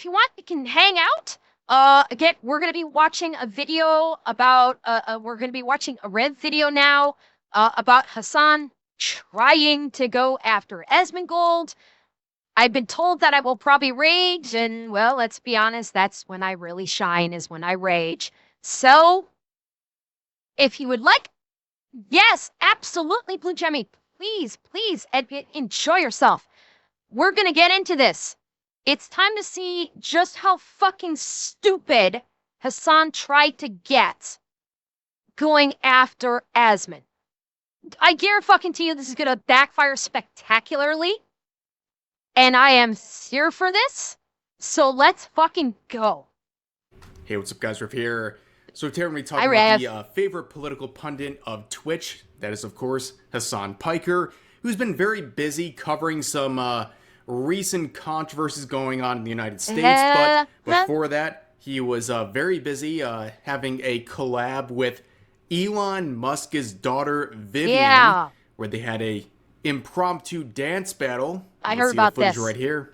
if you want, you can hang out. Again, we're gonna be watching a video about we're gonna be watching a Rev video now about Hasan trying to go after Esmongold. I've been told that I will probably rage, and well, let's be honest, that's when I really shine, is when I rage. So, if you would like, yes, absolutely, Blue Jemmy, please, enjoy yourself. We're gonna get into this. It's time to see just how fucking stupid Hasan tried to get going after Asmon. I guarantee you this is gonna backfire spectacularly. And I am here for this, so let's fucking go. Hey, what's up, guys? Riff here. So today we're going to be talking about the favorite political pundit of Twitch. That is, of course, Hasan Piker, who's been very busy covering some recent controversies going on in the United States. But before that, he was very busy having a collab with Elon Musk's daughter, Vivian, where they had a impromptu dance battle. I heard about this right here.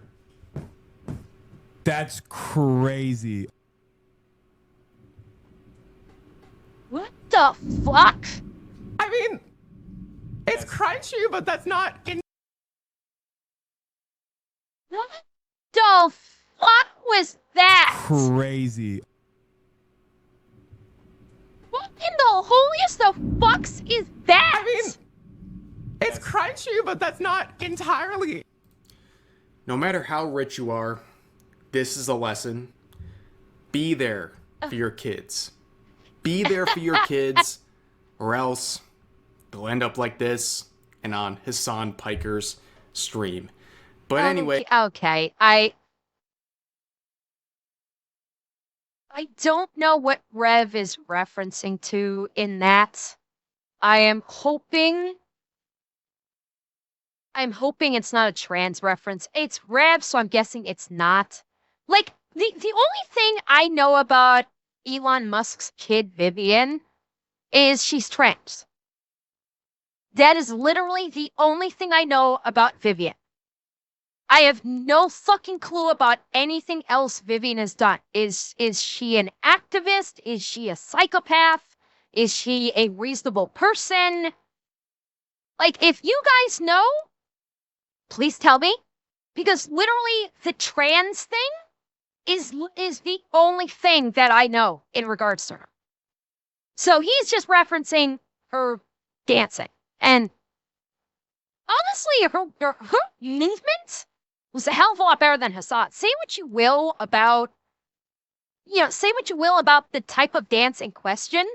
That's crazy. What the fuck? I mean, it's crunchy, but that's not in. What the fuck was that? Crazy. What in the holiest of fucks is that? I mean, it's crunchy, but that's not entirely. No matter how rich you are, this is a lesson. Be there for your kids. Be there for your kids, or else they'll end up like this and on Hasan Piker's stream. But anyway. Okay, I don't know what Rev is referencing to in that. I'm hoping it's not a trans reference. It's Rev, so I'm guessing it's not. Like, the only thing I know about Elon Musk's kid, Vivian, is she's trans. That is literally the only thing I know about Vivian. I have no fucking clue about anything else Vivian has done. Is she an activist? Is she a psychopath? Is she a reasonable person? Like, if you guys know, please tell me. Because literally, the trans thing is the only thing that I know in regards to her. So he's just referencing her dancing. And honestly, her movement was a hell of a lot better than Hasan. Say what you will about the type of dance in question.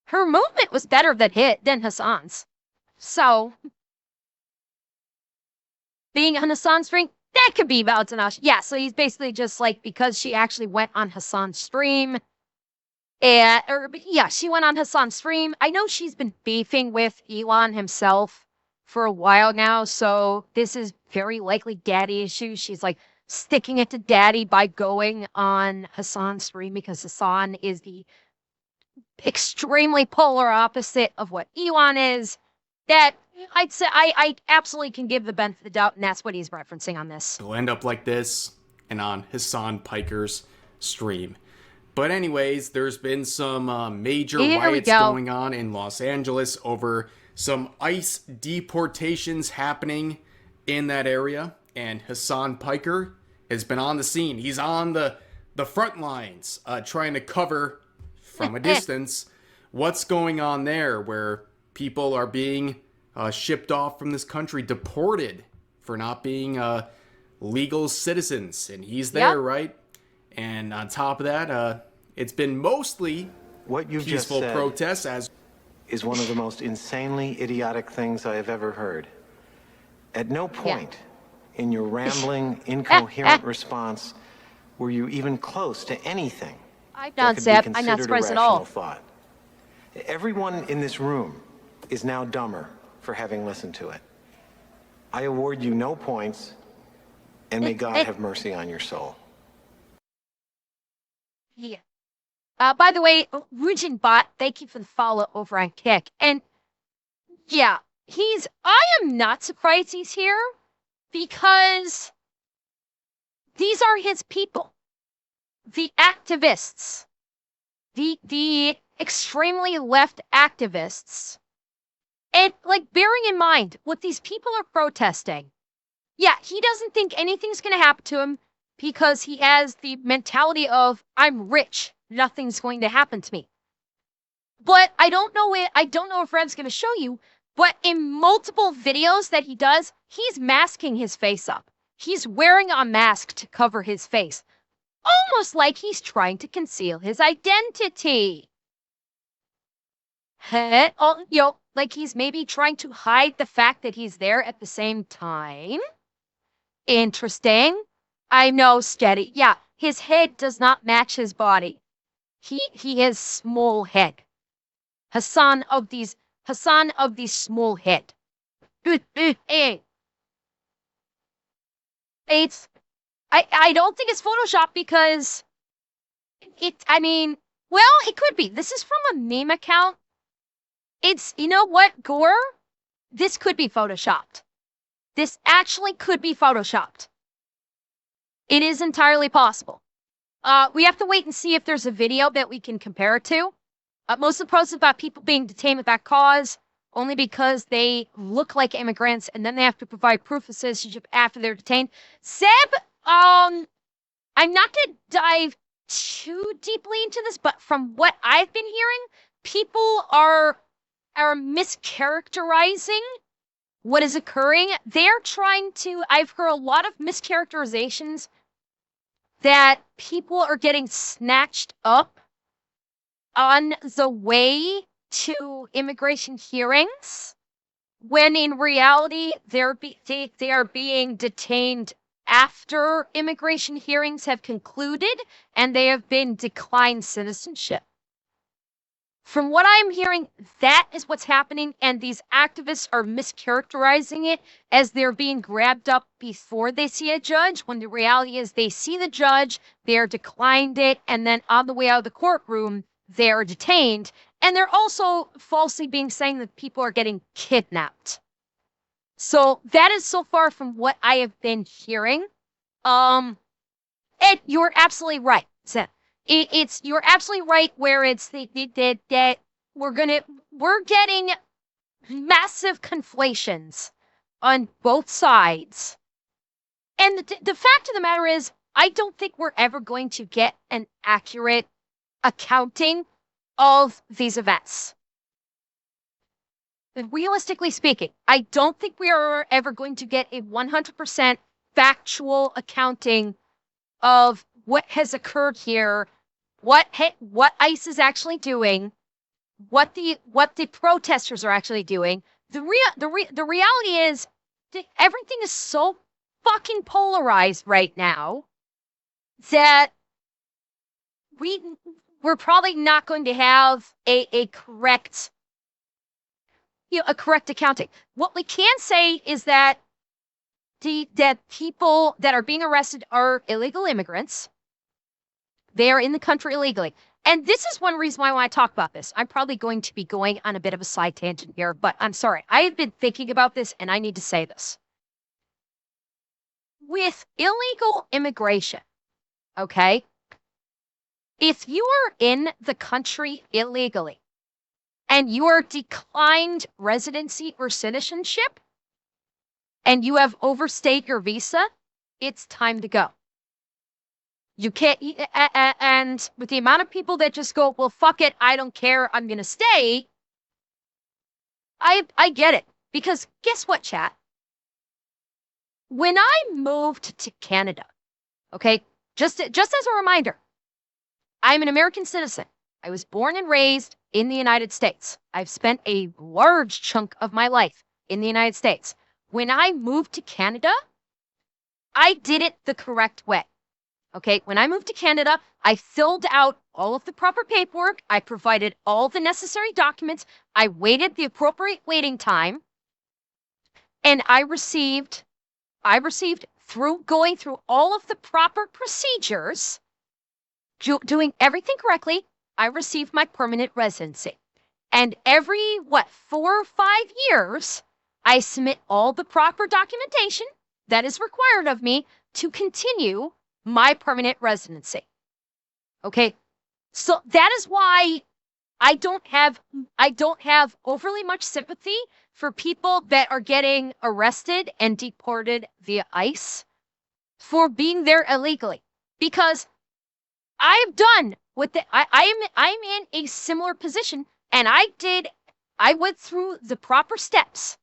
Her movement was better than Hasan's. So, being on Hasan's stream, that could be valid enough. Yeah, so he's basically just like, because she actually went on Hasan's stream. She went on Hasan's stream. I know she's been beefing with Elon himself for a while now, so this is very likely daddy issues. She's like sticking it to daddy by going on Hasan's stream because Hasan is the extremely polar opposite of what Elon is. That I'd say I absolutely can give the benefit of the doubt, and that's what he's referencing on this. They'll end up like this and on Hasan Piker's stream. But anyways, there's been some major riots going on in Los Angeles over some ICE deportations happening in that area. And Hasan Piker has been on the scene. He's on the front lines trying to cover from a distance what's going on there, where people are being shipped off from this country, deported for not being legal citizens. And he's there, right? And on top of that, it's been mostly what you've peaceful just said protests as is one of the most insanely idiotic things I have ever heard. At no point in your rambling, incoherent response were you even close to anything I'm not surprised at all. Thought. Everyone in this room is now dumber for having listened to it. I award you no points, and may God have mercy on your soul. Yeah. By the way, Rujin Bot, thank you for the follow over on Kick. And yeah, I am not surprised he's here because These are his people. The activists. The extremely left activists. And, like, bearing in mind what these people are protesting, yeah, he doesn't think anything's going to happen to him because he has the mentality of, I'm rich, nothing's going to happen to me. But I don't know if Rev's going to show you, but in multiple videos that he does, he's masking his face up. He's wearing a mask to cover his face, almost like he's trying to conceal his identity. Like he's maybe trying to hide the fact that he's there at the same time. Interesting. I know, steady. Yeah, his head does not match his body. He has small head. Hasan of these small head. Hey. I don't think it's Photoshop because it could be. This is from a meme account. You know what, Gore? This could be Photoshopped. This actually could be Photoshopped. It is entirely possible. We have to wait and see if there's a video that we can compare it to. Most of the posts about people being detained without cause, only because they look like immigrants, and then they have to provide proof of citizenship after they're detained. Seb, I'm not going to dive too deeply into this, but from what I've been hearing, people are mischaracterizing what is occurring. They're trying to, I've heard a lot of mischaracterizations that people are getting snatched up on the way to immigration hearings, when in reality they are being detained after immigration hearings have concluded and they have been declined citizenship. From what I'm hearing, that is what's happening, and these activists are mischaracterizing it as they're being grabbed up before they see a judge, when the reality is they see the judge, they're declined it, and then on the way out of the courtroom, they're detained. And they're also falsely being saying that people are getting kidnapped. So that is so far from what I have been hearing. Ed, you're absolutely right. You're absolutely right where it's that we're getting massive conflations on both sides. And the fact of the matter is, I don't think we're ever going to get an accurate accounting of these events. Realistically speaking, I don't think we are ever going to get a 100% factual accounting of what has occurred here, what ICE is actually doing, what the protesters are actually doing. The reality is that everything is so fucking polarized right now that we're probably not going to have a correct accounting. What we can say is that that people that are being arrested are illegal immigrants. They are in the country illegally. And this is one reason why I want to talk about this. I'm probably going to be going on a bit of a side tangent here, but I'm sorry. I have been thinking about this and I need to say this. With illegal immigration, okay? If you are in the country illegally and you are declined residency or citizenship and you have overstayed your visa, it's time to go. You can't, and with the amount of people that just go, well, fuck it, I don't care, I'm going to stay, I get it. Because guess what, chat? When I moved to Canada, okay, just as a reminder, I'm an American citizen. I was born and raised in the United States. I've spent a large chunk of my life in the United States. When I moved to Canada, I did it the correct way. Okay, when I moved to Canada, I filled out all of the proper paperwork. I provided all the necessary documents. I waited the appropriate waiting time. And I received through going through all of the proper procedures, doing everything correctly, I received my permanent residency. And every, 4 or 5 years, I submit all the proper documentation that is required of me to continue my permanent residency. Okay. So that is why I don't have overly much sympathy for people that are getting arrested and deported via ICE for being there illegally. Because I've done what I'm in a similar position, and I went through the proper steps.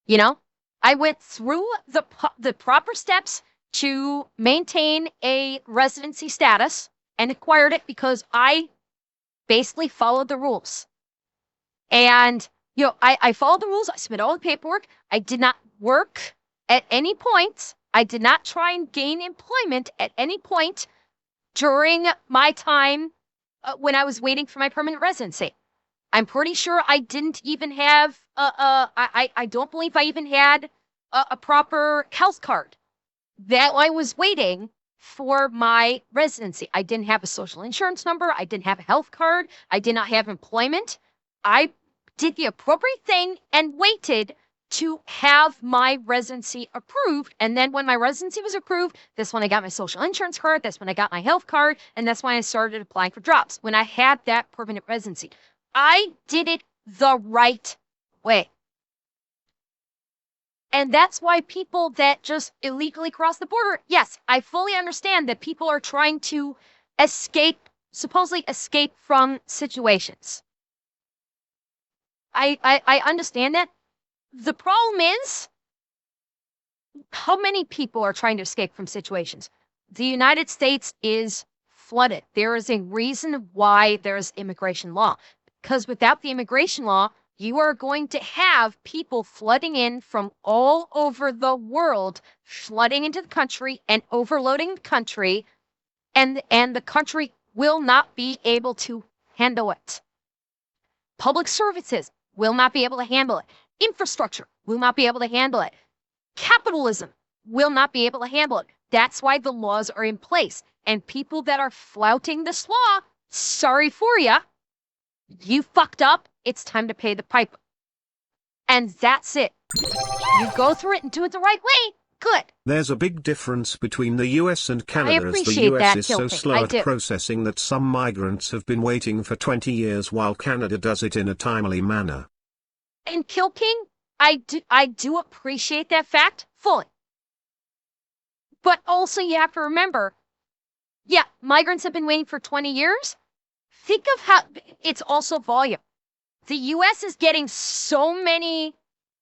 You know, I went through the proper steps to maintain a residency status and acquired it because I basically followed the rules. And, I followed the rules. I submitted all the paperwork. I did not work at any point. I did not try and gain employment at any point during my time when I was waiting for my permanent residency. I'm pretty sure I didn't even have, I don't believe I even had a proper health card that I was waiting for my residency. I didn't have a social insurance number. I didn't have a health card. I did not have employment. I did the appropriate thing and waited to have my residency approved. And then when my residency was approved, that's when I got my social insurance card. That's when I got my health card. And that's when I started applying for jobs. When I had that permanent residency, I did it the right way. And that's why people that just illegally cross the border, yes, I fully understand that people are trying to supposedly escape from situations. I understand that. The problem is, how many people are trying to escape from situations? The United States is flooded. There is a reason why there's immigration law. Because without the immigration law, you are going to have people flooding in from all over the world, flooding into the country and overloading the country, and the country will not be able to handle it. Public services will not be able to handle it. Infrastructure will not be able to handle it. Capitalism will not be able to handle it. That's why the laws are in place. And people that are flouting this law, sorry for ya, you fucked up. It's time to pay the piper. And that's it. You go through it and do it the right way. Good. There's a big difference between the US and Canada, as the US is so slow at processing that some migrants have been waiting for 20 years while Canada does it in a timely manner. And Kill King, I do appreciate that fact fully. But also you have to remember, yeah, migrants have been waiting for 20 years. Think of how it's also volume. The US is getting so many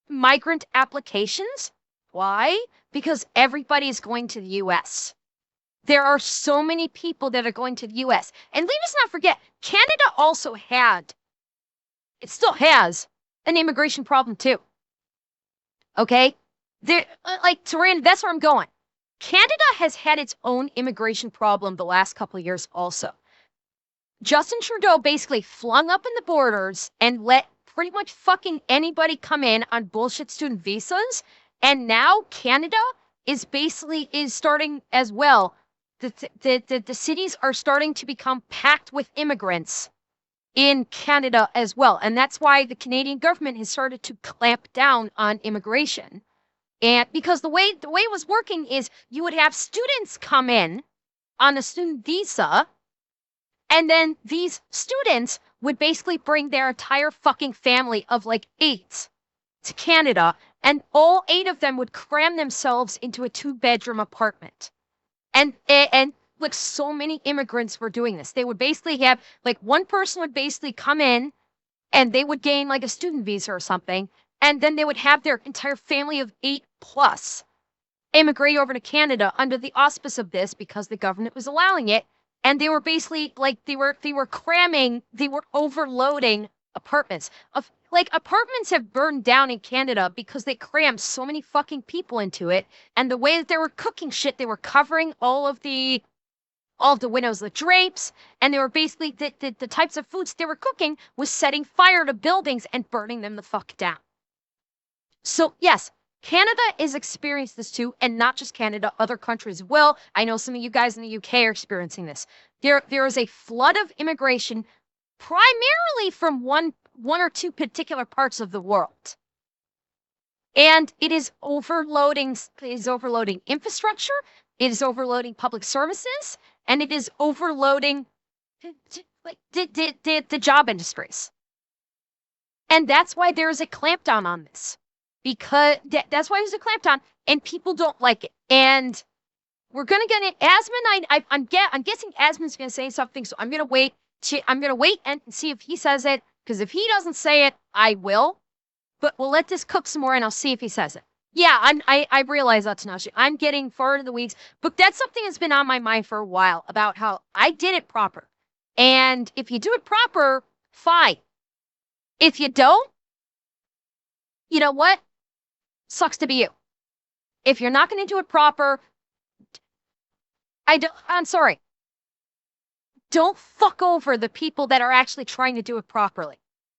migrant applications. Why? Because everybody is going to the US. There are so many people that are going to the US. And let us not forget, Canada also it still has, an immigration problem too. Okay? Turan, that's where I'm going. Canada has had its own immigration problem the last couple of years also. Justin Trudeau basically flung up in the borders and let pretty much fucking anybody come in on bullshit student visas. And now Canada is starting as well. The cities are starting to become packed with immigrants in Canada as well. And that's why the Canadian government has started to clamp down on immigration. And because the way it was working is you would have students come in on a student visa, and then these students would basically bring their entire fucking family of like 8 to Canada, and all 8 of them would cram themselves into a 2-bedroom apartment. And like so many immigrants were doing this. They would basically have like one person would basically come in and they would gain like a student visa or something. And then they would have their entire family of 8+ immigrate over to Canada under the auspice of this because the government was allowing it. And they were basically like, they were overloading apartments. Apartments have burned down in Canada because they crammed so many fucking people into it. And the way that they were cooking shit, they were covering all of the windows with drapes. And they were basically, the types of foods they were cooking was setting fire to buildings and burning them the fuck down. So yes, Canada is experiencing this too, and not just Canada, other countries as well. I know some of you guys in the UK are experiencing this. There is a flood of immigration, primarily from one or two particular parts of the world. And it is overloading infrastructure, It is overloading public services, and it is overloading the job industries. And that's why there is a clampdown on this. Because that's why there's a clampdown, and people don't like it. And we're gonna get it. Asmund, I'm guessing Asmund's gonna say something, so I'm gonna wait. I'm gonna wait and see if he says it. Because if he doesn't say it, I will. But we'll let this cook some more, and I'll see if he says it. Yeah, I realize that's not. I'm getting far into the weeds, but that's something that's been on my mind for a while about how I did it proper. And if you do it proper, fine. If you don't, you know what? Sucks to be you. If you're not going to do it proper, I'm sorry. Don't fuck over the people that are actually trying to do it properly.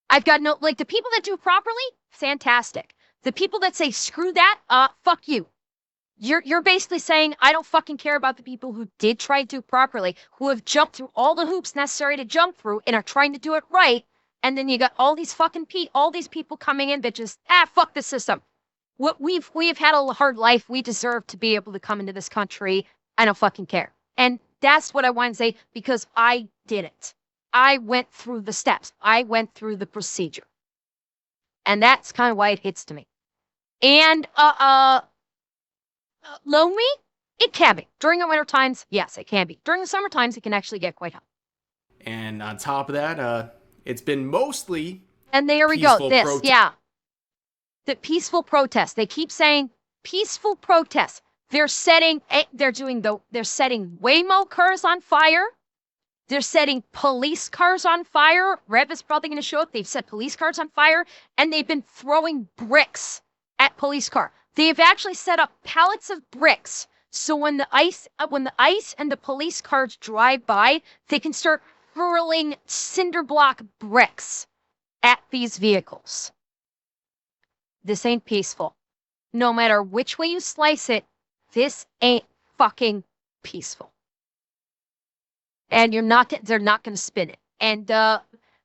I've got no, like, the people that do it properly, fantastic. The people that say, screw that, fuck you. You're basically saying, I don't fucking care about the people who did try to do it properly, who have jumped through all the hoops necessary to jump through and are trying to do it right. And then you got all these all these people coming in, bitches. Fuck the system. We've had a hard life. We deserve to be able to come into this country. I don't fucking care. And that's what I want to say, because I did it. I went through the steps. I went through the procedure. And that's kind of why it hits to me. And, lonely? It can be. During the winter times, yes, it can be. During the summer times, it can actually get quite hot. And on top of that, it's been mostly and there we go. This, yeah. The peaceful protest. They keep saying peaceful protest. They're setting Waymo cars on fire. They're setting police cars on fire. Rev is probably going to show up. They've set police cars on fire, and they've been throwing bricks at police car. They've actually set up pallets of bricks, so when the ice and the police cars drive by, they can start hurling cinder block bricks at these vehicles. This ain't peaceful. No matter which way you slice it, this ain't fucking peaceful. And they're not going to spin it. And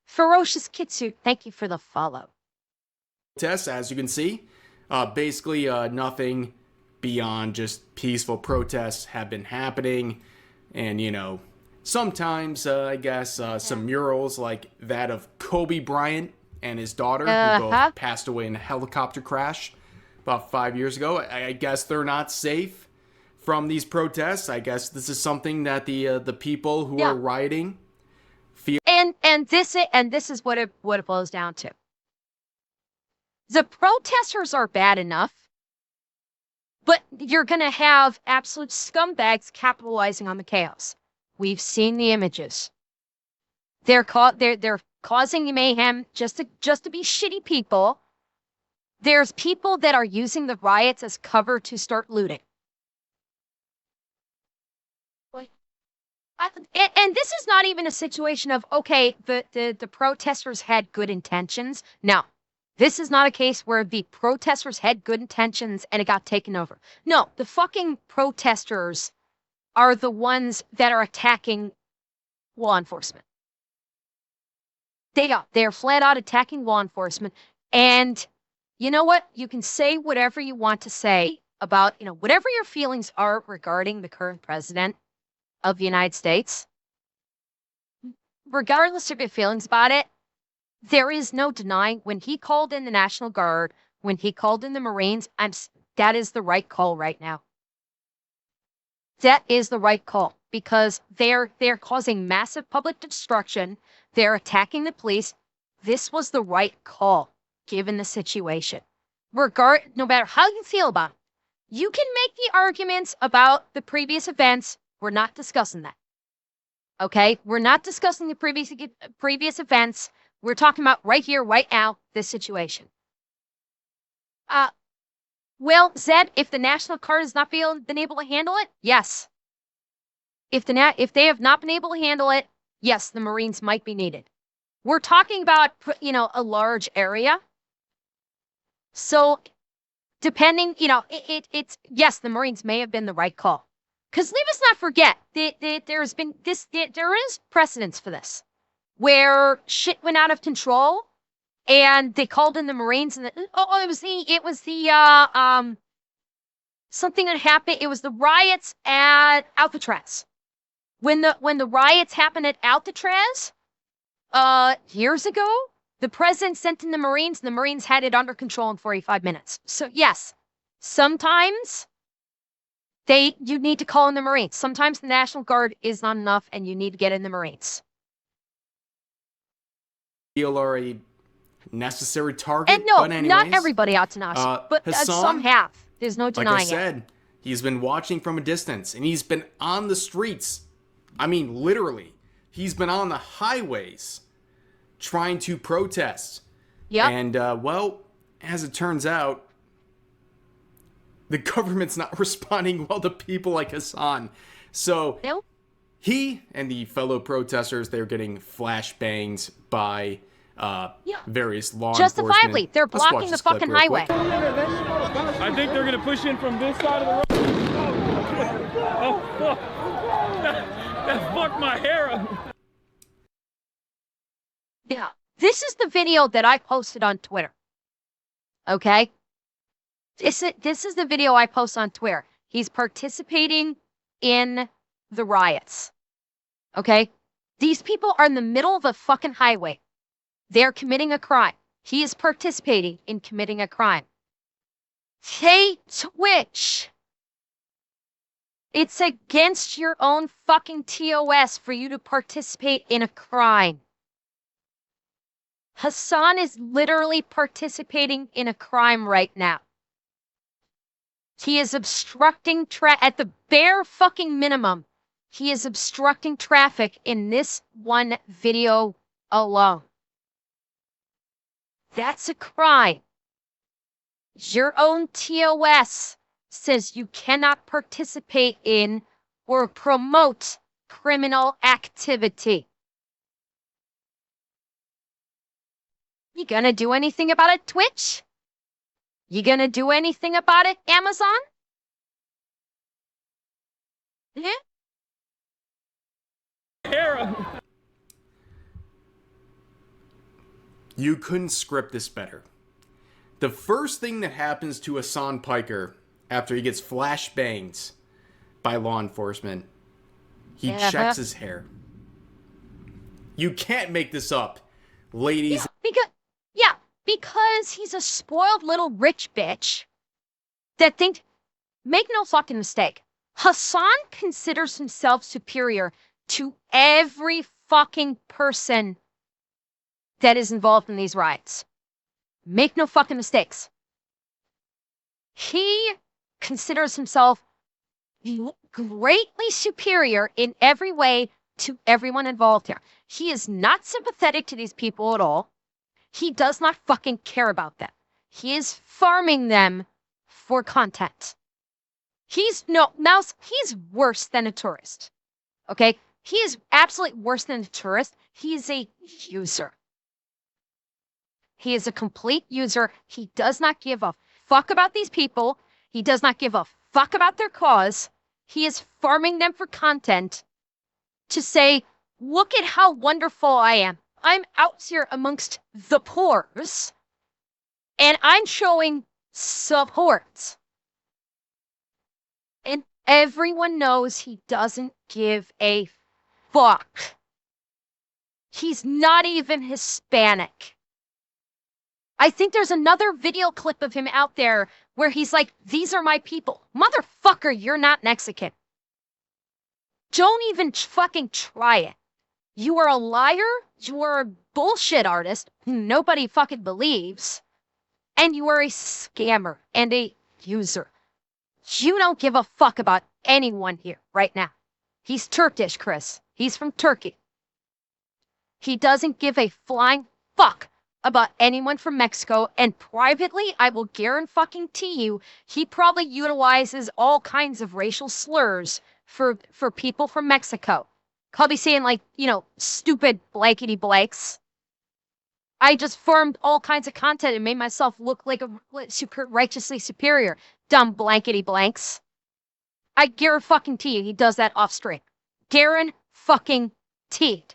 Ferocious Kitsu, thank you for the follow. Tests, as you can see, basically nothing beyond just peaceful protests have been happening. And, you know, sometimes, I guess, some murals like that of Kobe Bryant and his daughter, who both passed away in a helicopter crash about 5 years ago. I guess they're not safe from these protests. I guess this is something that the people who are rioting feel. And this is what it boils down to. The protesters are bad enough, but you're going to have absolute scumbags capitalizing on the chaos. We've seen the images. They're causing mayhem just to be shitty people. There's people that are using the riots as cover to start looting. And this is not even a situation of, okay, the protesters had good intentions. No, this is not a case where the protesters had good intentions and it got taken over. No, the fucking protesters are the ones that are attacking law enforcement. They're flat out attacking law enforcement. And you know what? You can say whatever you want to say about, whatever your feelings are regarding the current president of the United States. Regardless of your feelings about it, there is no denying when he called in the National Guard, when he called in the Marines, that is the right call right now. That is the right call, because they're causing massive public destruction. They're attacking the police. This was the right call, given the situation. No matter how you feel about it, you can make the arguments about the previous events. We're not discussing that. Okay? We're not discussing the previous events. We're talking about right here, right now, this situation. Well, Zed, if the National Guard has not been able to handle it, yes. If they have not been able to handle it, yes, the Marines might be needed. We're talking about, a large area. So, depending, it's yes, the Marines may have been the right call. Because let us not forget that there is precedence for this, where shit went out of control, and they called in the Marines, and it was the something that happened. It was the riots at Alcatraz. When the riots happened at Alcatraz, years ago, the president sent in the Marines, and the Marines had it under control in 45 minutes. So yes, sometimes you need to call in the Marines. Sometimes the National Guard is not enough, and you need to get in the Marines. Feel are a necessary target. And no, but anyways, not everybody out to Nashi, but Hasan, some have. There's no denying like I said, he's been watching from a distance, and he's been on the streets. I mean, literally, he's been on the highways trying to protest. Yeah. And well, as it turns out, the government's not responding well to people like Hasan. So nope. He and the fellow protesters, they're getting flashbanged by various law Justifiably, enforcement. they're blocking the fucking highway. I think they're gonna push in from this side of the road. Oh, fuck. That fucked my hair up. Yeah. This is the video that I posted on Twitter. Okay? This is the video I post on Twitter. He's participating in the riots. Okay? These people are in the middle of a fucking highway. They're committing a crime. He is participating in committing a crime. Hey, Twitch. It's against your own fucking TOS for you to participate in a crime. Hasan is literally participating in a crime right now. He is obstructing at the bare fucking minimum. He is obstructing traffic in this one video alone. That's a crime. Your own TOS says you cannot participate in or promote criminal activity. You gonna do anything about it, Twitch? You gonna do anything about it, Amazon? Yeah? You couldn't script this better. The first thing that happens to Hasan Piker after he gets flashbanged by law enforcement, he checks his hair. You can't make this up, ladies. Because he's a spoiled little rich bitch that thinks, make no fucking mistake, Hasan considers himself superior to every fucking person that is involved in these riots. Make no fucking mistakes. He considers himself greatly superior in every way to everyone involved here. He is not sympathetic to these people at all. He does not fucking care about them. He is farming them for content. He's worse than a tourist. Okay? He is absolutely worse than a tourist. He is a user. He is a complete user. He does not give a fuck about these people. He does not give a fuck about their cause. He is farming them for content to say, look at how wonderful I am. I'm out here amongst the poors, and I'm showing support. And everyone knows he doesn't give a fuck. He's not even Hispanic. I think there's another video clip of him out there where he's like, these are my people. Motherfucker, you're not Mexican. Don't even fucking try it. You are a liar, you are a bullshit artist who nobody fucking believes, and you are a scammer and a user. You don't give a fuck about anyone here right now. He's Turkish, Chris. He's from Turkey. He doesn't give a flying fuck about anyone from Mexico, and privately, I will guarantee you, he probably utilizes all kinds of racial slurs for people from Mexico. I'll be saying, like, stupid blankety blanks. I just formed all kinds of content and made myself look like a righteously superior. Dumb blankety blanks. I guarantee you he does that off stream. Guaranteed. Ladies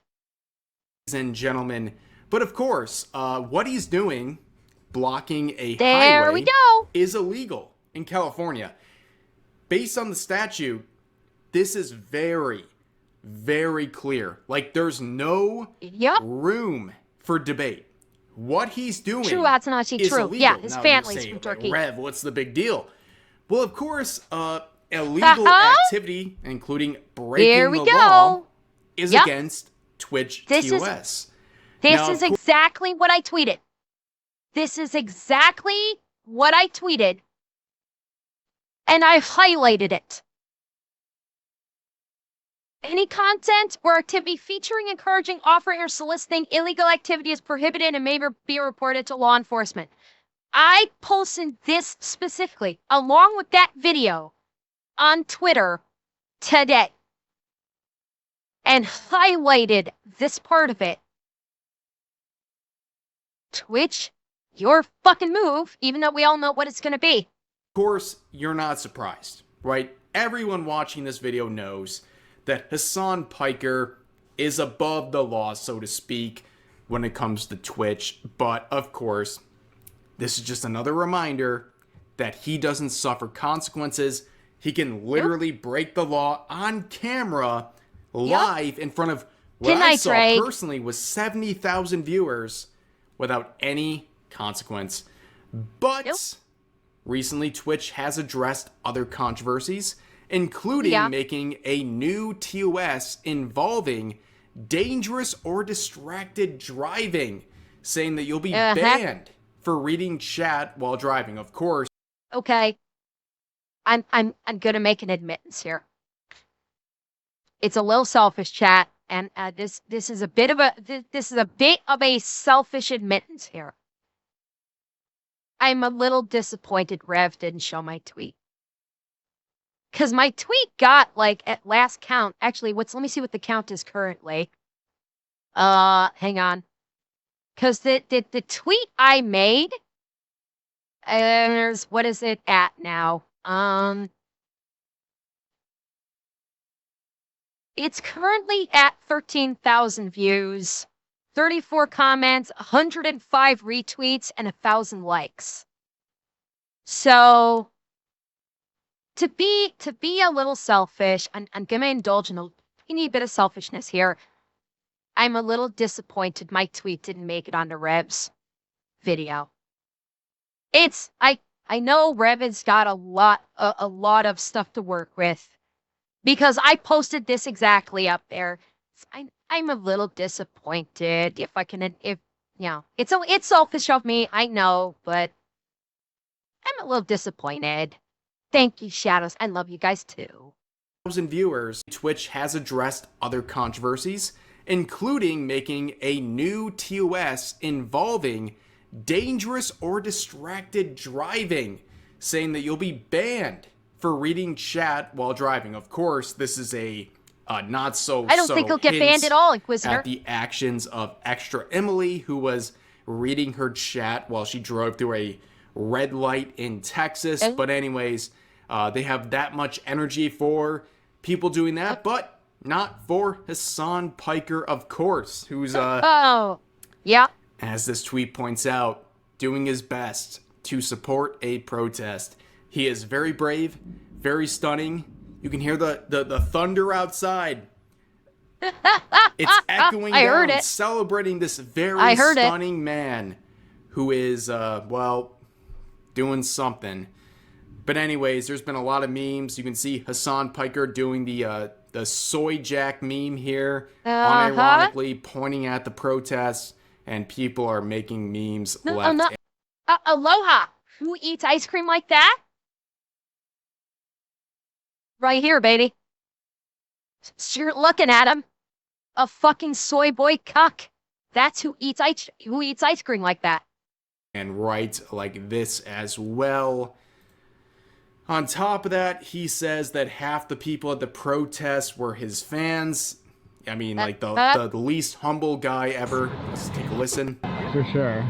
and gentlemen, but of course, what he's doing, blocking a there highway, we go. is illegal in California. based on the statute, this is very, very clear. Like, there's no room for debate. What he's doing is illegal. Yeah, his now family's saying, from Turkey. Rev, what's the big deal? Well, of course, illegal activity, including breaking the law, is against Twitch TOS. This is exactly what I tweeted. This is exactly what I tweeted. And I highlighted it. Any content or activity featuring, encouraging, offering, or soliciting illegal activity is prohibited and may be reported to law enforcement. I posted this specifically, along with that video, on Twitter today. And highlighted this part of it. Twitch, your fucking move, even though we all know what it's going to be. Of course, you're not surprised, right? Everyone watching this video knows that Hasan Piker is above the law, so to speak, when it comes to Twitch. But, of course, this is just another reminder that he doesn't suffer consequences. He can literally break the law on camera, live, in front of what I saw personally was 70,000 viewers without any consequence. But recently, Twitch has addressed other controversies, including making a new TOS involving dangerous or distracted driving, saying that you'll be banned for reading chat while driving. Of course. Okay. I'm gonna make an admittance here. It's a little selfish, chat, and this is a bit of a selfish admittance here. I'm a little disappointed Rev didn't show my tweet. Because my tweet got, like, at last count, actually, let me see what the count is currently. Hang on. Because the tweet I made, what is it at now? It's currently at 13,000 views, 34 comments, 105 retweets, and 1,000 likes. So, to be a little selfish, I'm gonna indulge in a teeny bit of selfishness here. I'm a little disappointed my tweet didn't make it onto Rev's video. I know Rev has got a lot of stuff to work with because I posted this exactly up there. I'm a little disappointed it's selfish of me, I know, but I'm a little disappointed. Thank you, Shadows. I love you guys too. 1,000 viewers. Twitch has addressed other controversies, including making a new TOS involving dangerous or distracted driving, saying that you'll be banned for reading chat while driving. Of course, this is a not so I don't think he'll get banned at all, Inquisitor. At the actions of Extra Emily, who was reading her chat while she drove through a red light in Texas. But anyways, they have that much energy for people doing that, but not for Hasan Piker, of course, who's as this tweet points out, doing his best to support a protest. He is very brave, very stunning. You can hear the thunder outside. It's echoing down, celebrating this very stunning man who is, doing something. But anyways, there's been a lot of memes. You can see Hasan Piker doing the soy jack meme here, unironically pointing at the protests, and people are making memes left. Aloha! Who eats ice cream like that? Right here, baby. So you're looking at him. A fucking soy boy cuck. That's who eats ice cream like that. And writes like this as well. On top of that, he says that half the people at the protest were his fans. I mean, like the least humble guy ever. Let's take a listen. For sure.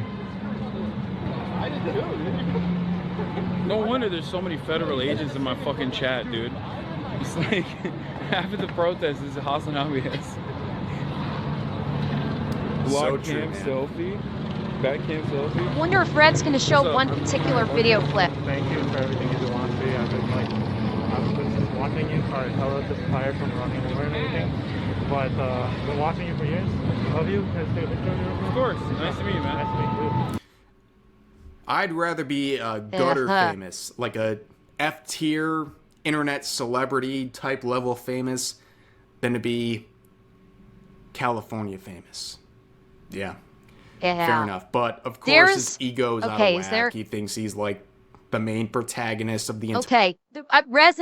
No wonder there's so many federal agents in my fucking chat, dude. It's like half of the protest is Hasan obvious. So cam selfie. Back cam selfie. I wonder if Red's gonna show one particular video clip. Thank you for everything you do on me. I've been like, watching you. Sorry, I was just tired from running over and everything. But been watching you for years. Love you. Can I take a picture of you? Of course. Nice to meet you, man. Nice to meet you. I'd rather be gutter famous, like a F tier internet celebrity type level famous, than to be California famous. Yeah. Fair enough. But of course his ego's out of whack. He thinks he's like the main protagonist of the entire... Okay. Rez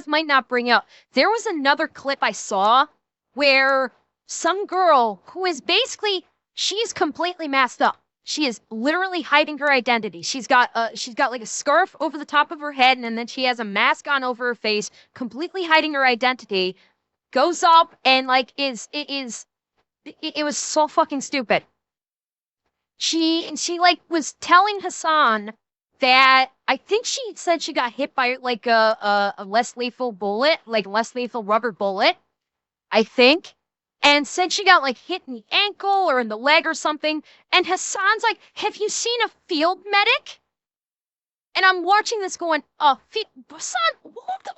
might not bring up. There was another clip I saw where some girl who is basically, she's completely masked up. She is literally hiding her identity. She's got like a scarf over the top of her head, and then she has a mask on over her face, completely hiding her identity. Goes up and like it was so fucking stupid. She like was telling Hasan that I think she said she got hit by like a less lethal bullet, like less lethal rubber bullet, I think. And said she got like hit in the ankle or in the leg or something. And Hasan's like, have you seen a field medic? And I'm watching this going, Hasan, what the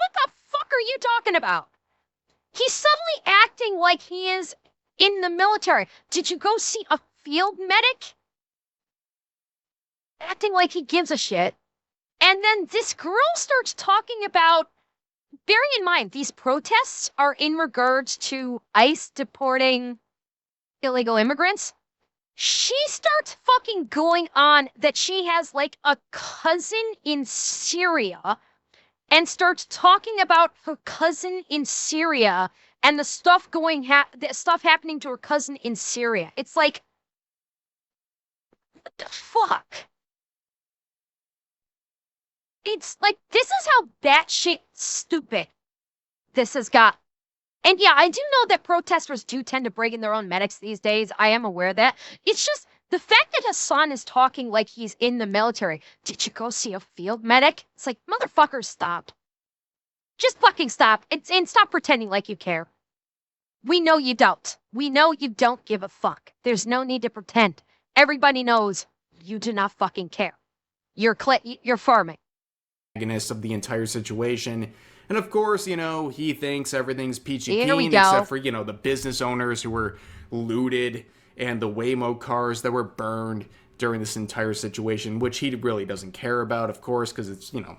fuck are you talking about? He's suddenly acting like he is in the military. Did you go see a field medic? Acting like he gives a shit. And then this girl starts talking about, bearing in mind, these protests are in regards to ICE deporting illegal immigrants. She starts fucking going on that she has like a cousin in Syria and starts talking about her cousin in Syria and the stuff happening to her cousin in Syria. It's like, what the fuck? It's like, this is how batshit stupid this has got. And yeah, I do know that protesters do tend to bring in their own medics these days. I am aware of that. It's just the fact that Hasan is talking like he's in the military. Did you go see a field medic? It's like, motherfucker, stop. Just fucking stop. And stop pretending like you care. We know you don't. We know you don't give a fuck. There's no need to pretend. Everybody knows you do not fucking care. You're farming. Of the entire situation. And of course, you know, he thinks everything's peachy keen, except for, you know, the business owners who were looted and the Waymo cars that were burned during this entire situation, which he really doesn't care about, of course, because it's, you know,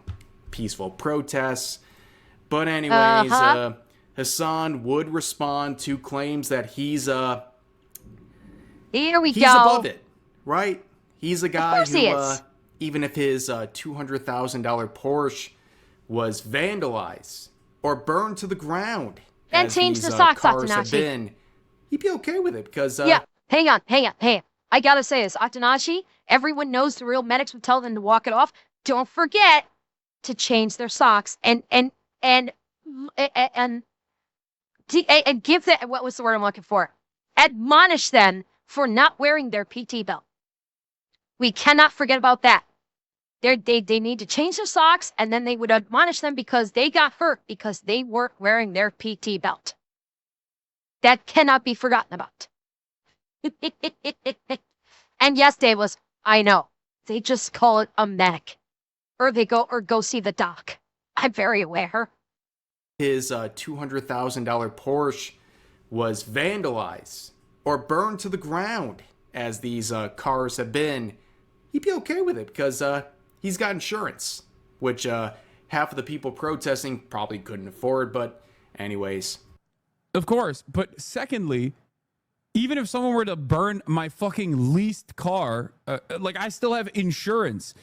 peaceful protests. But anyways, Hasan would respond to claims that he's above it, right? He's a guy who, even if his $200,000 Porsche was vandalized or burned to the ground, and change the socks, Atanashi, he'd be okay with it because yeah. Hang on. I gotta say this, Atanashi. Everyone knows the real medics would tell them to walk it off. Don't forget to change their socks and give that, what was the word I'm looking for? Admonish them for not wearing their PT belt. We cannot forget about that. They need to change their socks, and then they would admonish them because they got hurt because they weren't wearing their PT belt. That cannot be forgotten about. And yes, Davis, I know. They just call it a medic. Or they go see the doc. I'm very aware. His $200,000 Porsche was vandalized or burned to the ground, as these cars have been, he'd be okay with it because he's got insurance, which half of the people protesting probably couldn't afford. But anyways. Of course. But secondly, even if someone were to burn my fucking leased car, like I still have insurance.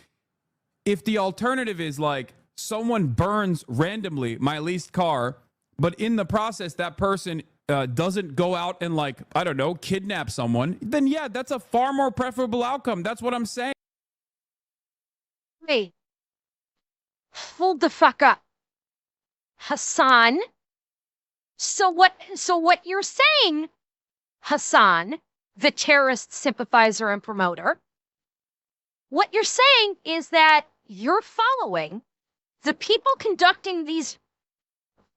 If the alternative is like someone burns randomly my leased car, but in the process that person doesn't go out and like, I don't know, kidnap someone, then yeah, that's a far more preferable outcome. That's what I'm saying. Hey, hold the fuck up, Hasan. So what you're saying, Hasan, the terrorist sympathizer and promoter, what you're saying is that you're following the people conducting these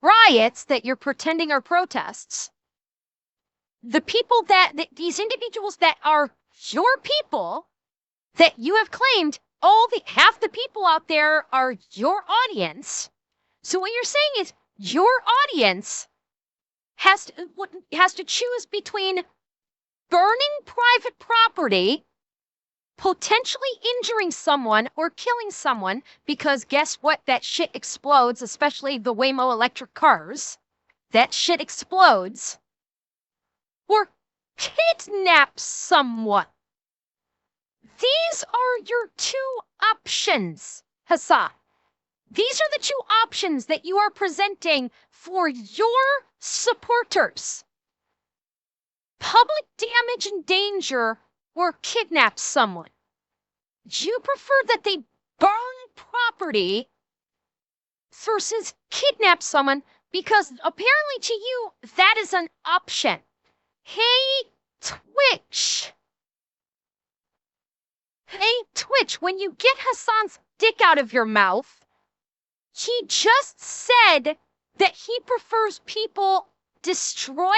riots that you're pretending are protests, the people these individuals that are your people that you have claimed, half the people out there are your audience. So what you're saying is your audience has to choose between burning private property, potentially injuring someone or killing someone, because guess what? That shit explodes, especially the Waymo electric cars. That shit explodes. Or kidnap someone. These are your two options, Hasan. These are the two options that you are presenting for your supporters. Public damage and danger or kidnap someone. You prefer that they burn property versus kidnap someone because apparently to you that is an option. Hey, Twitch. Hey, Twitch, when you get Hasan's dick out of your mouth, he just said that he prefers people destroy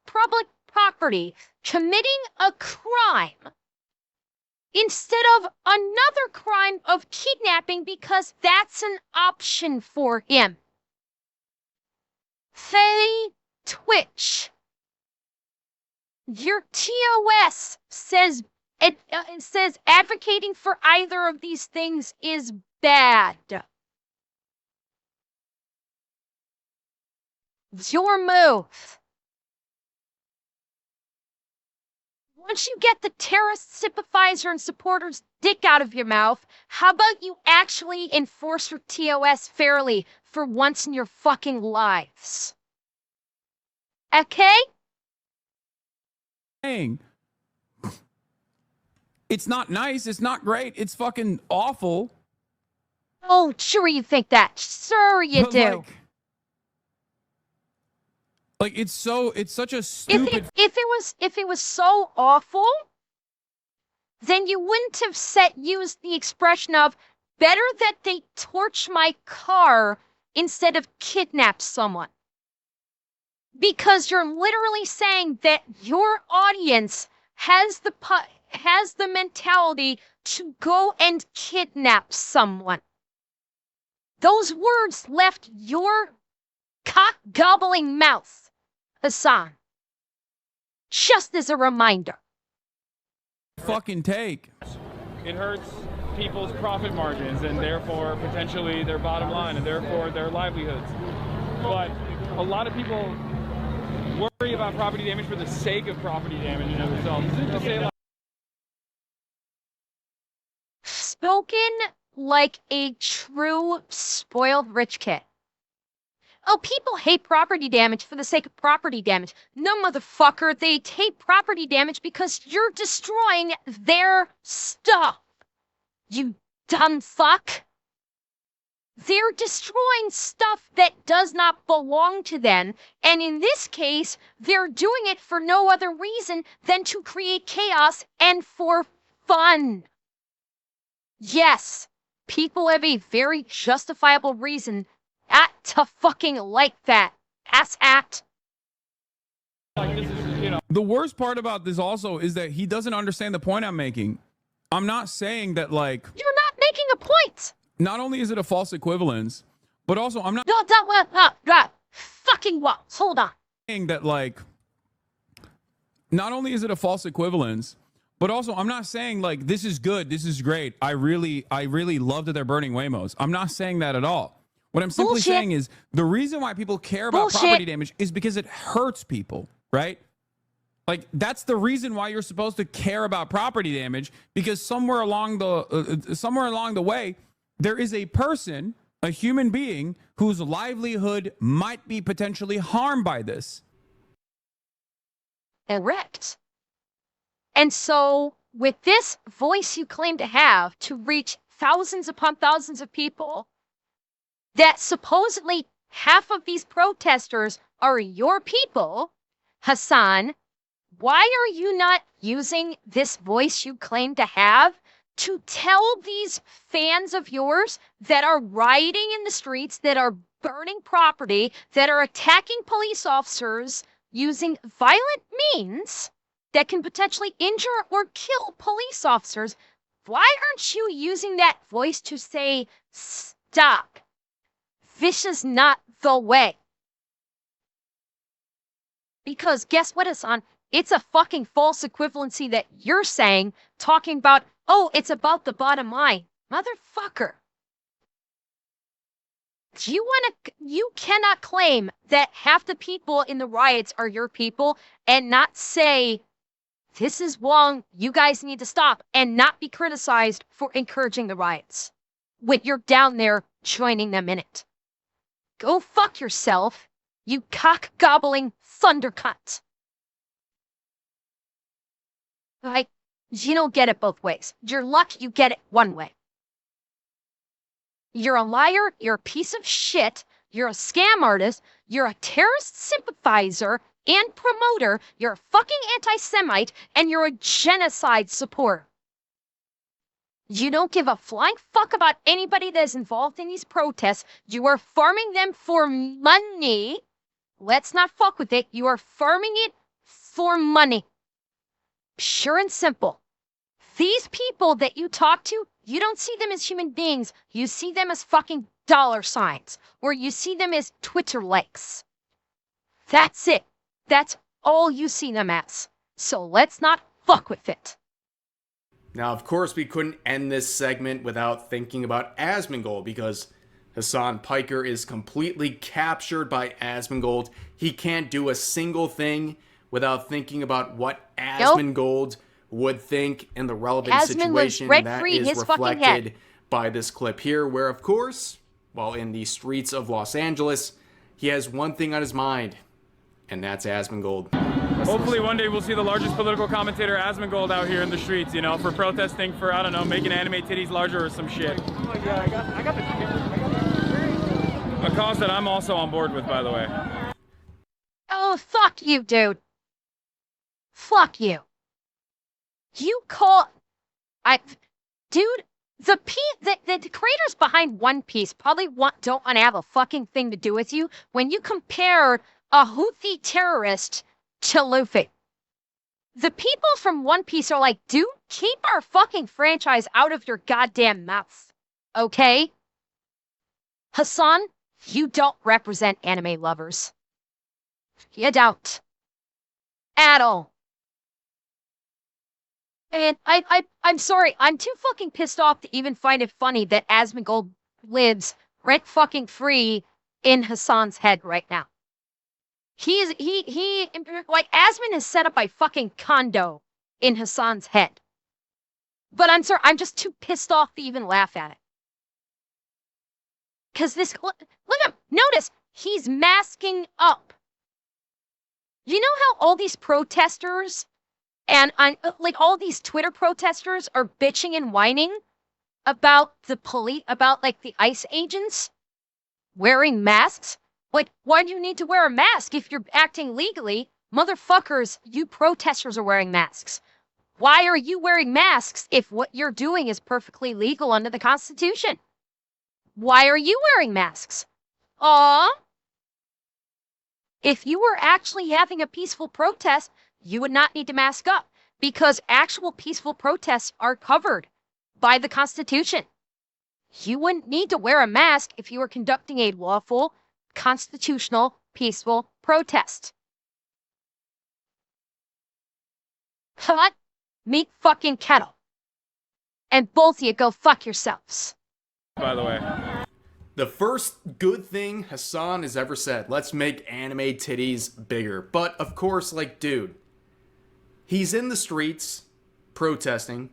public property, committing a crime, instead of another crime of kidnapping because that's an option for him. Hey, Twitch. Your TOS says it says advocating for either of these things is bad. It's your move. Once you get the terrorist sympathizer and supporter's dick out of your mouth, how about you actually enforce your TOS fairly for once in your fucking lives? Okay? It's not nice. It's not great. It's fucking awful. Oh, sure you think that. Sure you But do. Like it's such a stupid. If it was so awful, then you wouldn't have used the expression of better that they torch my car instead of kidnap someone. Because you're literally saying that your audience has the mentality to go and kidnap someone. Those words left your cock-gobbling mouth, Hasan. Just as a reminder. Fucking take. It hurts people's profit margins and therefore potentially their bottom line and therefore their livelihoods. But a lot of people worry about property damage for the sake of property damage in itself. To say like, spoken like a true spoiled rich kid. Oh, people hate property damage for the sake of property damage. No, motherfucker, they hate property damage because you're destroying their stuff. You dumb fuck. They're destroying stuff that does not belong to them, and in this case, they're doing it for no other reason than to create chaos and for fun. Yes, people have a very justifiable reason to fucking like that. Ass-at. like this is, you know. The worst part about this also is that he doesn't understand the point I'm making. I'm not saying that like You're not making a point. not only is it a false equivalence, but also I'm not Fucking what? Hold on. saying that like not only is it a false equivalence, but also I'm not saying like this is good, this is great. I really love that they're burning Waymos. I'm not saying that at all. What I'm simply saying is the reason why people care about property damage is because it hurts people, right? Like that's the reason why you're supposed to care about property damage, because somewhere along the way there is a person, a human being whose livelihood might be potentially harmed by this. Correct. And so, with this voice you claim to have to reach thousands upon thousands of people, that supposedly half of these protesters are your people, Hasan, why are you not using this voice you claim to have to tell these fans of yours that are rioting in the streets, that are burning property, that are attacking police officers using violent means that can potentially injure or kill police officers? Why aren't you using that voice to say, stop? This is not the way. Because guess what, Hasan? It's a fucking false equivalency that you're saying, talking about, oh, it's about the bottom line. Motherfucker. You cannot claim that half the people in the riots are your people and not say, this is wrong, you guys need to stop, and not be criticized for encouraging the riots when you're down there joining them in it. Go fuck yourself, you cock-gobbling thundercunt. Like, you don't get it both ways. You're lucky you get it one way. You're a liar, you're a piece of shit, you're a scam artist, you're a terrorist sympathizer and promoter, you're a fucking anti-Semite, and you're a genocide supporter. You don't give a flying fuck about anybody that is involved in these protests. You are farming them for money. Let's not fuck with it. You are farming it for money. Pure and simple. These people that you talk to, you don't see them as human beings. You see them as fucking dollar signs, or you see them as Twitter likes. That's it. That's all you see them as. So let's not fuck with it. Now, of course, we couldn't end this segment without thinking about Asmongold, because Hasan Piker is completely captured by Asmongold. He can't do a single thing without thinking about what Asmongold would think in the relevant situation. That is reflected by this clip here, where, of course, while in the streets of Los Angeles, he has one thing on his mind, and that's Asmongold. Hopefully one day we'll see the largest political commentator, Asmongold, out here in the streets, you know, for protesting for, I don't know, making anime titties larger or some shit. Yeah, I got the A cause that I'm also on board with, by the way. Oh, fuck you, dude. Fuck you. You call... Dude, the creators behind One Piece probably don't want to have a fucking thing to do with you when you compare a Houthi terrorist to Luffy. The people from One Piece are like, dude, keep our fucking franchise out of your goddamn mouth. Okay? Hasan, you don't represent anime lovers. You don't. At all. And I'm sorry, I'm too fucking pissed off to even find it funny that Asmongold lives rent fucking free in Hasan's head right now. Like, Asmon is set up by fucking condo in Hasan's head. But I'm sorry, I'm just too pissed off to even laugh at it. Because look at him, notice, he's masking up. You know how all these protesters and like all these Twitter protesters are bitching and whining about the police, about like the ICE agents wearing masks? Like, why do you need to wear a mask if you're acting legally? Motherfuckers, you protesters are wearing masks. Why are you wearing masks if what you're doing is perfectly legal under the Constitution? Why are you wearing masks? If you were actually having a peaceful protest, you would not need to mask up, because actual peaceful protests are covered by the Constitution. You wouldn't need to wear a mask if you were conducting a lawful, constitutional, peaceful protest. Hot meat fucking kettle. And both of you go fuck yourselves. By the way. The first good thing Hasan has ever said, let's make anime titties bigger. But of course, like, dude, he's in the streets protesting,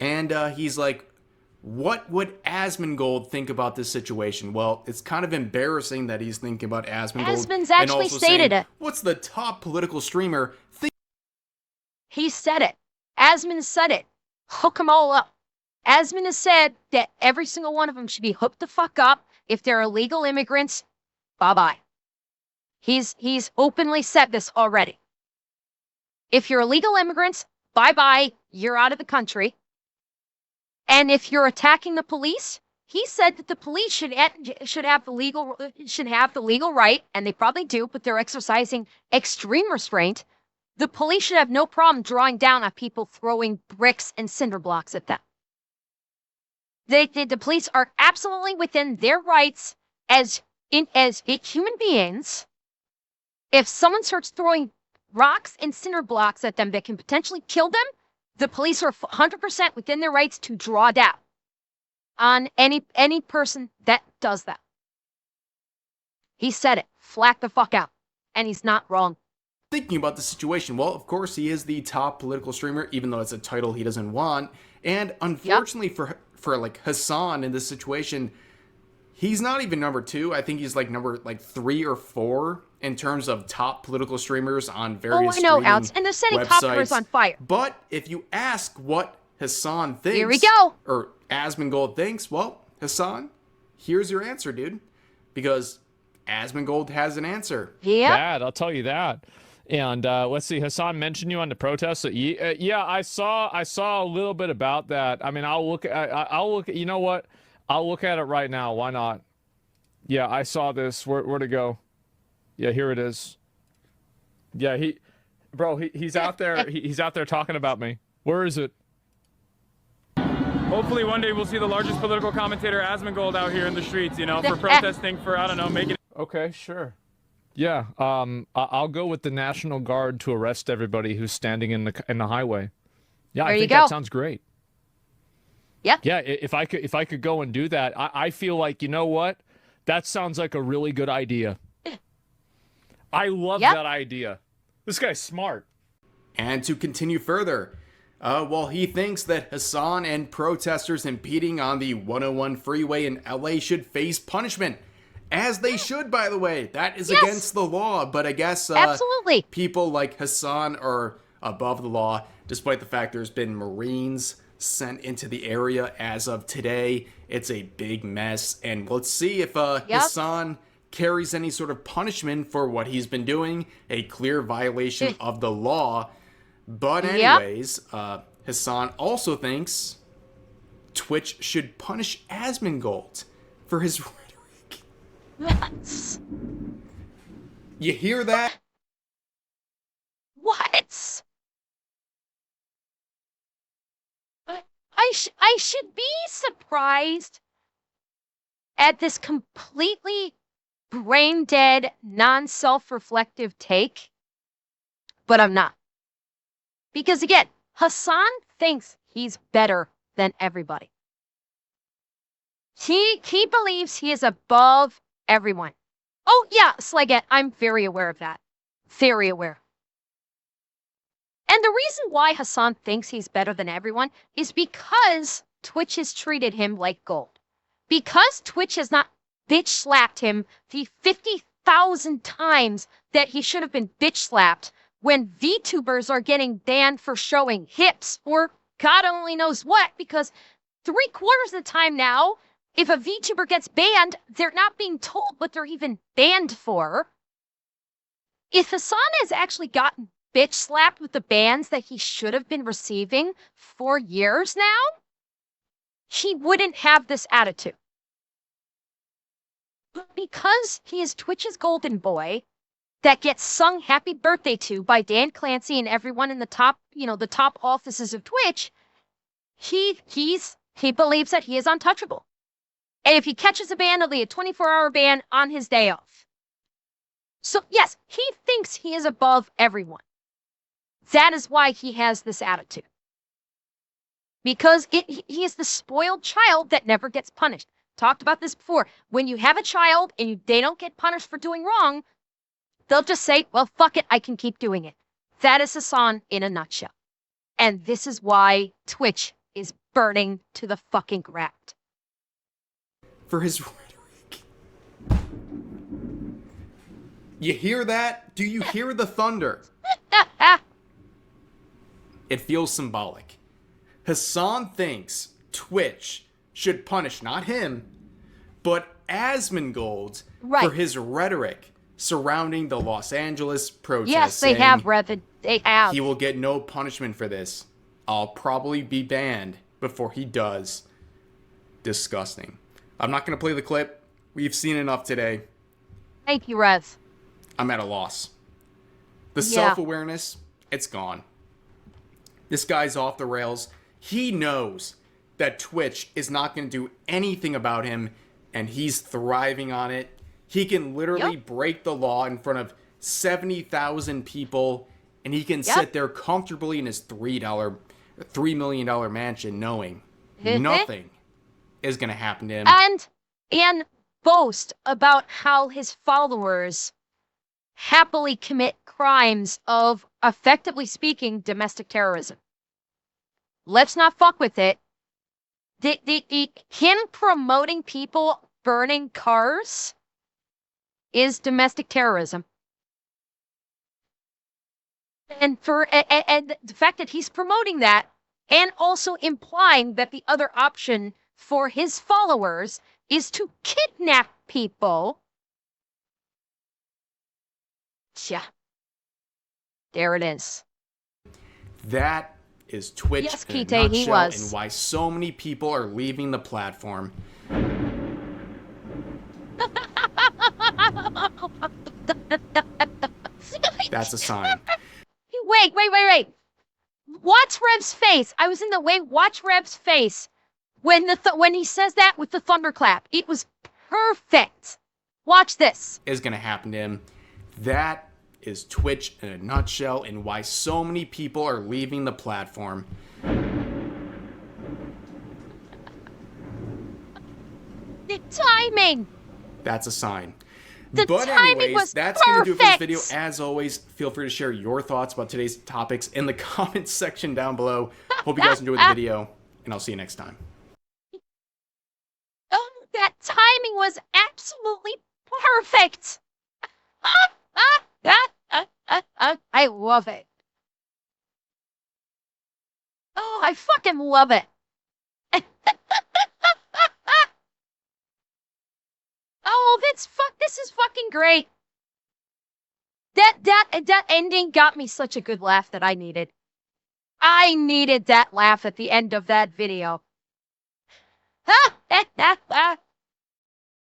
and he's like, what would Asmongold think about this situation? Well, it's kind of embarrassing that he's thinking about Asmongold. Asmon's actually stated it. What's the top political streamer think? He said it. Asmon said it. Hook them all up. Asmon has said that every single one of them should be hooked the fuck up. If they're illegal immigrants, bye-bye. He's openly said this already. If you're illegal immigrants, bye-bye, you're out of the country. And if you're attacking the police, he said that the police should have the legal right, and they probably do, but they're exercising extreme restraint. The police should have no problem drawing down on people throwing bricks and cinder blocks at them. The police are absolutely within their rights as human beings If someone starts throwing rocks and cinder blocks at them that can potentially kill them, the police are 100% within their rights to draw down on any person that does that. He said it, flat the fuck out, and he's not wrong. Thinking about the situation, well, of course, he is the top political streamer, even though it's a title he doesn't want. And unfortunately for like Hasan in this situation, he's not even number 2. I think he's like number 3 or 4 in terms of top political streamers on various Alex, and they're setting websites. on fire. But if you ask what Hasan thinks, here we go, or Asmongold thinks, well, Hasan, here's your answer, dude, because Asmongold has an answer. Bad, I'll tell you that. And let's see, Hasan mentioned you on the protest. So, yeah, I saw a little bit about that. I mean, I'll look. You know what? I'll look at it right now. Why not? Yeah, I saw this. Where'd it go? Yeah, here it is. Yeah, he's out there. He's out there talking about me. Where is it? Hopefully one day we'll see the largest political commentator, Asmongold, out here in the streets, you know, for protesting, for, I don't know, making... Okay, sure. Yeah, I'll go with the National Guard to arrest everybody who's standing in the highway. Yeah, I think that sounds great. Yeah. Yeah, if I could go and do that, I feel like, you know what? That sounds like a really good idea. I love that idea. This guy's smart. And to continue further, well, he thinks that Hasan and protesters impeding on the 101 freeway in LA should face punishment. As they should, by the way. That is against the law, but I guess absolutely, people like Hasan are above the law, despite the fact there's been Marines sent into the area as of today. It's a big mess, and let's see if Hasan carries any sort of punishment for what he's been doing, a clear violation of the law. But anyways, Hasan also thinks Twitch should punish Asmongold for his rhetoric. What? You hear that? What? I should be surprised at this completely brain-dead, non-self-reflective take, but I'm not. Because again, Hasan thinks he's better than everybody. He believes he is above everyone. Oh yeah, Slegget, I'm very aware of that. Very aware. And the reason why Hasan thinks he's better than everyone is because Twitch has treated him like gold. Because Twitch has not bitch slapped him the 50,000 times that he should have been bitch slapped when VTubers are getting banned for showing hips or God only knows what, because 3/4 of the time now, if a VTuber gets banned, they're not being told what they're even banned for. If Hasan has actually gotten bitch slapped with the bans that he should have been receiving for years now, he wouldn't have this attitude. But because he is Twitch's golden boy that gets sung happy birthday to by Dan Clancy and everyone in the top, the top offices of Twitch, he believes that he is untouchable. And if he catches a ban, it'll be a 24-hour ban on his day off. So yes, he thinks he is above everyone. That is why he has this attitude. Because he is the spoiled child that never gets punished. Talked about this before. When you have a child and they don't get punished for doing wrong, they'll just say, well, fuck it, I can keep doing it. That is Hasan in a nutshell. And this is why Twitch is burning to the fucking ground. For his rhetoric. You hear that? Do you hear the thunder? It feels symbolic. Hasan thinks Twitch should punish not him, but Asmongold for his rhetoric surrounding the Los Angeles protests. Yes, they have, Revan. They have. He will get no punishment for this. I'll probably be banned before he does. Disgusting. I'm not going to play the clip. We've seen enough today. Thank you, Rev. I'm at a loss. The self-awareness, it's gone. This guy's off the rails. He knows that Twitch is not going to do anything about him, and he's thriving on it. He can literally break the law in front of 70,000 people, and he can sit there comfortably in his $3 million mansion knowing nothing is going to happen to him. And boast about how his followers happily commit crimes of, effectively speaking, domestic terrorism. Let's not fuck with it. Him promoting people burning cars is domestic terrorism. And the fact that he's promoting that and also implying that the other option for his followers is to kidnap people. Yeah. There it is. That is Twitch in a nutshell, and why so many people are leaving the platform. That's a sign. Wait. Watch Rev's face. I was in the way. Watch Rev's face when he says that with the thunderclap. It was perfect. Watch this. Is going to happen to him. That is Twitch in a nutshell, and why so many people are leaving the platform. The timing. That's a sign. The but timing anyways, was that's perfect. going to do it for this video. As always, feel free to share your thoughts about today's topics in the comments section down below. Hope you guys enjoyed the video, and I'll see you next time. Oh, that timing was absolutely perfect. I love it. Oh, I fucking love it. Oh, this is fucking great. That ending got me such a good laugh that I needed. I needed that laugh at the end of that video.